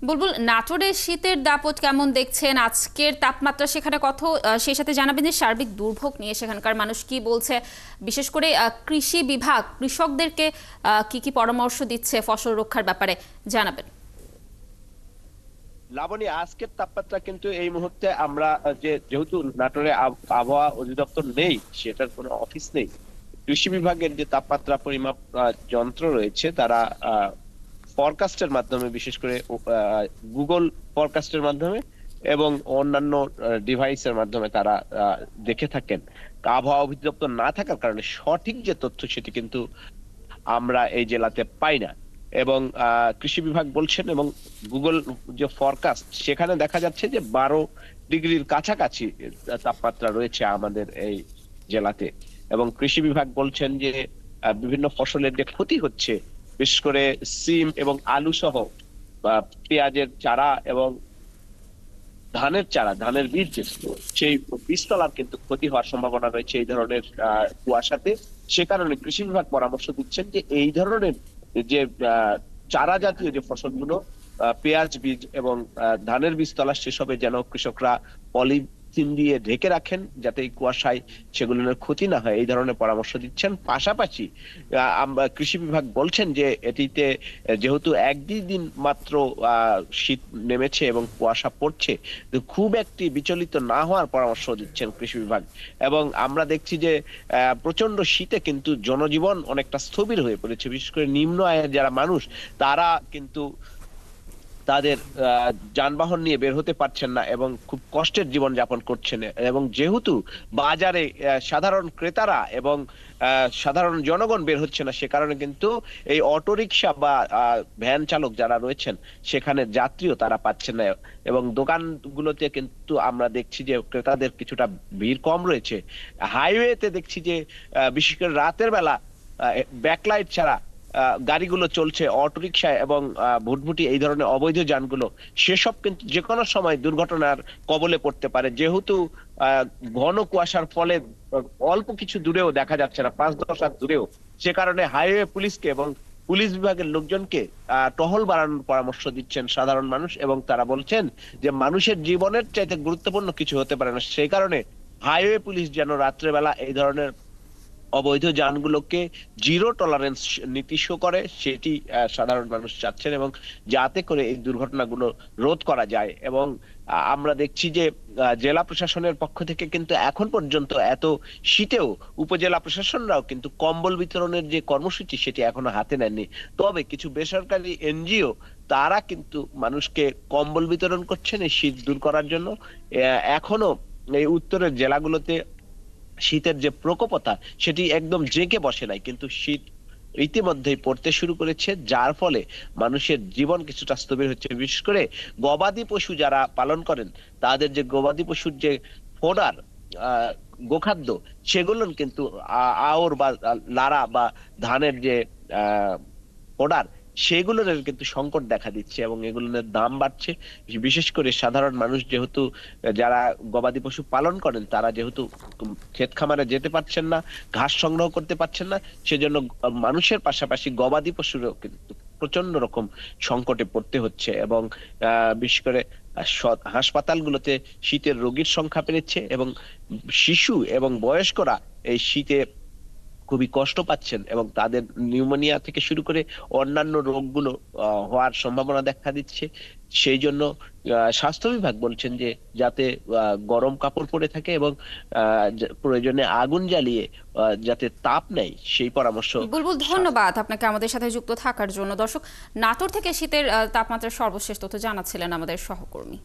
বুলবুল, নাটোরের শীতের দাপট কেমন দেখছেন? আজকের তাপমাত্রা সেখানে কত? সেই সাথে জানাবেন যে সার্বিক দুর্ভোগ নিয়ে সেখানকার মানুষ কি বলছে, বিশেষ করে কৃষি বিভাগ কৃষকদেরকে কি কি পরামর্শ দিচ্ছে ফসল রক্ষার ব্যাপারে জানাবেন। লাবণী, আজকের তাপমাত্রা কিন্তু এই মুহূর্তে আমরা যেহেতু নাটোরে আবহাওয়া অধিদপ্তর নেই, সেটার কোনো অফিস নেই। কৃষি বিভাগের যে তাপমাত্রা পরিমাপ যন্ত্র রয়েছে, তারা ফরকাস্টের মাধ্যমে, বিশেষ করে গুগল ফরকাস্টের মাধ্যমে এবং অন্যান্য ডিভাইসের মাধ্যমে তারা দেখে থাকেন। আবহাওয়া অধিদপ্তর না থাকার কারণে সঠিক যে তথ্য সেটি কিন্তু আমরা এই জেলাতে পাই না। এবং কৃষি বিভাগ বলছেন, এবং গুগল যে ফরকাস্ট, সেখানে দেখা যাচ্ছে যে 12 ডিগ্রির কাছাকাছি তাপমাত্রা রয়েছে আমাদের এই জেলাতে। এবং কৃষি বিভাগ বলছেন যে বিভিন্ন ফসলের যে ক্ষতি হচ্ছে, বিশেষ করে সিম এবং আলু সহ বা পেঁয়াজের চারা এবং ধানের চারা, ধানের বীজ, সেই বীজতলার কিন্তু ক্ষতি হওয়ার সম্ভাবনা রয়েছে এই ধরনের কুয়াশাতে। সে কারণে কৃষি বিভাগ পরামর্শ দিচ্ছেন যে এই ধরনের যে চারা জাতীয় যে ফসলগুলো, পেঁয়াজ বীজ এবং ধানের বীজতলা, সেসবে যেন কৃষকরা পলিথিন দিয়ে ঢেকে রাখেন, যাতে এই কুয়াশায় সেগুলোর ক্ষতি না হয়, এই ধরনের পরামর্শ দিচ্ছেন। পাশাপাশি আমরা কৃষি বিভাগ বলছেন যে এটিতে যেহেতু এক দুই দিন মাত্র শীত নেমেছে এবং কুয়াশা পড়ছে, তো খুব একটি বিচলিত না হওয়ার পরামর্শ দিচ্ছেন কৃষি বিভাগ। এবং আমরা দেখছি যে প্রচন্ড শীতে কিন্তু জনজীবন অনেকটা স্থবির হয়ে পড়েছে, বিশেষ করে নিম্ন আয়ের যারা মানুষ, তারা কিন্তু তাদের যানবাহন নিয়ে বের হতে পারছেন না এবং খুব কষ্টের জীবন যাপন করছেন। এবং যেহেতু বাজারে সাধারণ ক্রেতারা এবং সাধারণ জনগণ বের হচ্ছে না, সে কারণে কিন্তু এই অটোরিকশা বা ভ্যান চালক যারা রয়েছেন, সেখানে যাত্রীও তারা পাচ্ছেন না। এবং দোকানগুলোতে কিন্তু আমরা দেখছি যে ক্রেতাদের কিছুটা ভিড় কম রয়েছে। হাইওয়েতে দেখছি যে বিশেষ করে রাতের বেলা ব্যাকলাইট ছাড়া গাড়িগুলো চলছে, অটোরিকশা এবং ভুটভুটি, এই ধরনের অবৈধ যানগুলো, সেসব কিন্তু যে কোনো সময় দুর্ঘটনার কবলে পড়তে পারে। যেহেতু ঘন কুয়াশার ফলে অল্প কিছু দূরেও দেখা যাচ্ছে না, 5-10 হাত দূরেও, সে কারণে হাইওয়ে পুলিশকে এবং পুলিশ বিভাগের লোকজনকে টহল বাড়ানোর পরামর্শ দিচ্ছেন সাধারণ মানুষ। এবং তারা বলছেন যে মানুষের জীবনের চাইতে গুরুত্বপূর্ণ কিছু হতে পারে না, সেই কারণে হাইওয়ে পুলিশ যেন রাত্রেবেলা এই ধরনের অবৈধ যানগুলোকে জিরো টলারেন্স নীতি শো করে, সেটি সাধারণ মানুষ চাচ্ছেন, এবং যাতে করে এই দুর্ঘটনাগুলো রোধ করা যায়। এবং আমরা দেখছি যে জেলা প্রশাসনের পক্ষ থেকে কিন্তু এখন পর্যন্ত এত শীতেও উপজেলা প্রশাসনরাও কিন্তু কম্বল বিতরণের যে কর্মসূচি, সেটি এখনো হাতে নেননি। তবে কিছু বেসরকারি এনজিও, তারা কিন্তু মানুষকে কম্বল বিতরণ করছেন এই শীত দূর করার জন্য। এখনো এই উত্তরের জেলাগুলোতে শীতের যে প্রকোপতা, সেটি একদম জেঁকে বসে নাই, কিন্তু শীত ইতিমধ্যেই পড়তে শুরু করেছে, যার ফলে মানুষের জীবন কিছুটা স্থবির হচ্ছে। বিশেষ করে গবাদি পশু যারা পালন করেন, তাদের যে গবাদি পশুর যে ফোডার, আহ গোখাদ্য, সেগুলো কিন্তু আওর বা লারা বা ধানের যে আহ ফোডার, সেগুলোর কিন্তু সংকট দেখা দিচ্ছে এবং এগুলোর দাম বাড়ছে। বিশেষ করে সাধারণ মানুষ যেহেতু, যারা গবাদি পশু পালন করেন, তারা যেহেতু ক্ষেত খামারে যেতে পারছেন না, ঘাস সংগ্রহ করতে পারছেন না, সেজন্য মানুষের পাশাপাশি গবাদি পশুরও কিন্তু প্রচন্ড রকম সংকটে পড়তে হচ্ছে। এবং বিশেষ করে হাসপাতালগুলোতে শীতের রোগীর সংখ্যা বেড়েছে এবং শিশু এবং বয়স্করা এই শীতে খুবই কষ্ট পাচ্ছেন, এবং তাদের নিউমোনিয়া থেকে শুরু করে অন্যান্য রোগগুলো হওয়ার সম্ভাবনা দেখা দিচ্ছে। সেই জন্য স্বাস্থ্য বিভাগ বলছেন যে যাতে গরম কাপড় পরে থাকে এবং প্রয়োজনে আগুন জ্বালিয়ে যাতে তাপ নেয়, সেই পরামর্শ। বুলবুল, ধন্যবাদ আপনাকে আমাদের সাথে যুক্ত থাকার জন্য। দর্শক, নাটোর থেকে শীতের তাপমাত্রার সর্বশেষ তথ্য জানাচ্ছিলেন আমাদের সহকর্মী।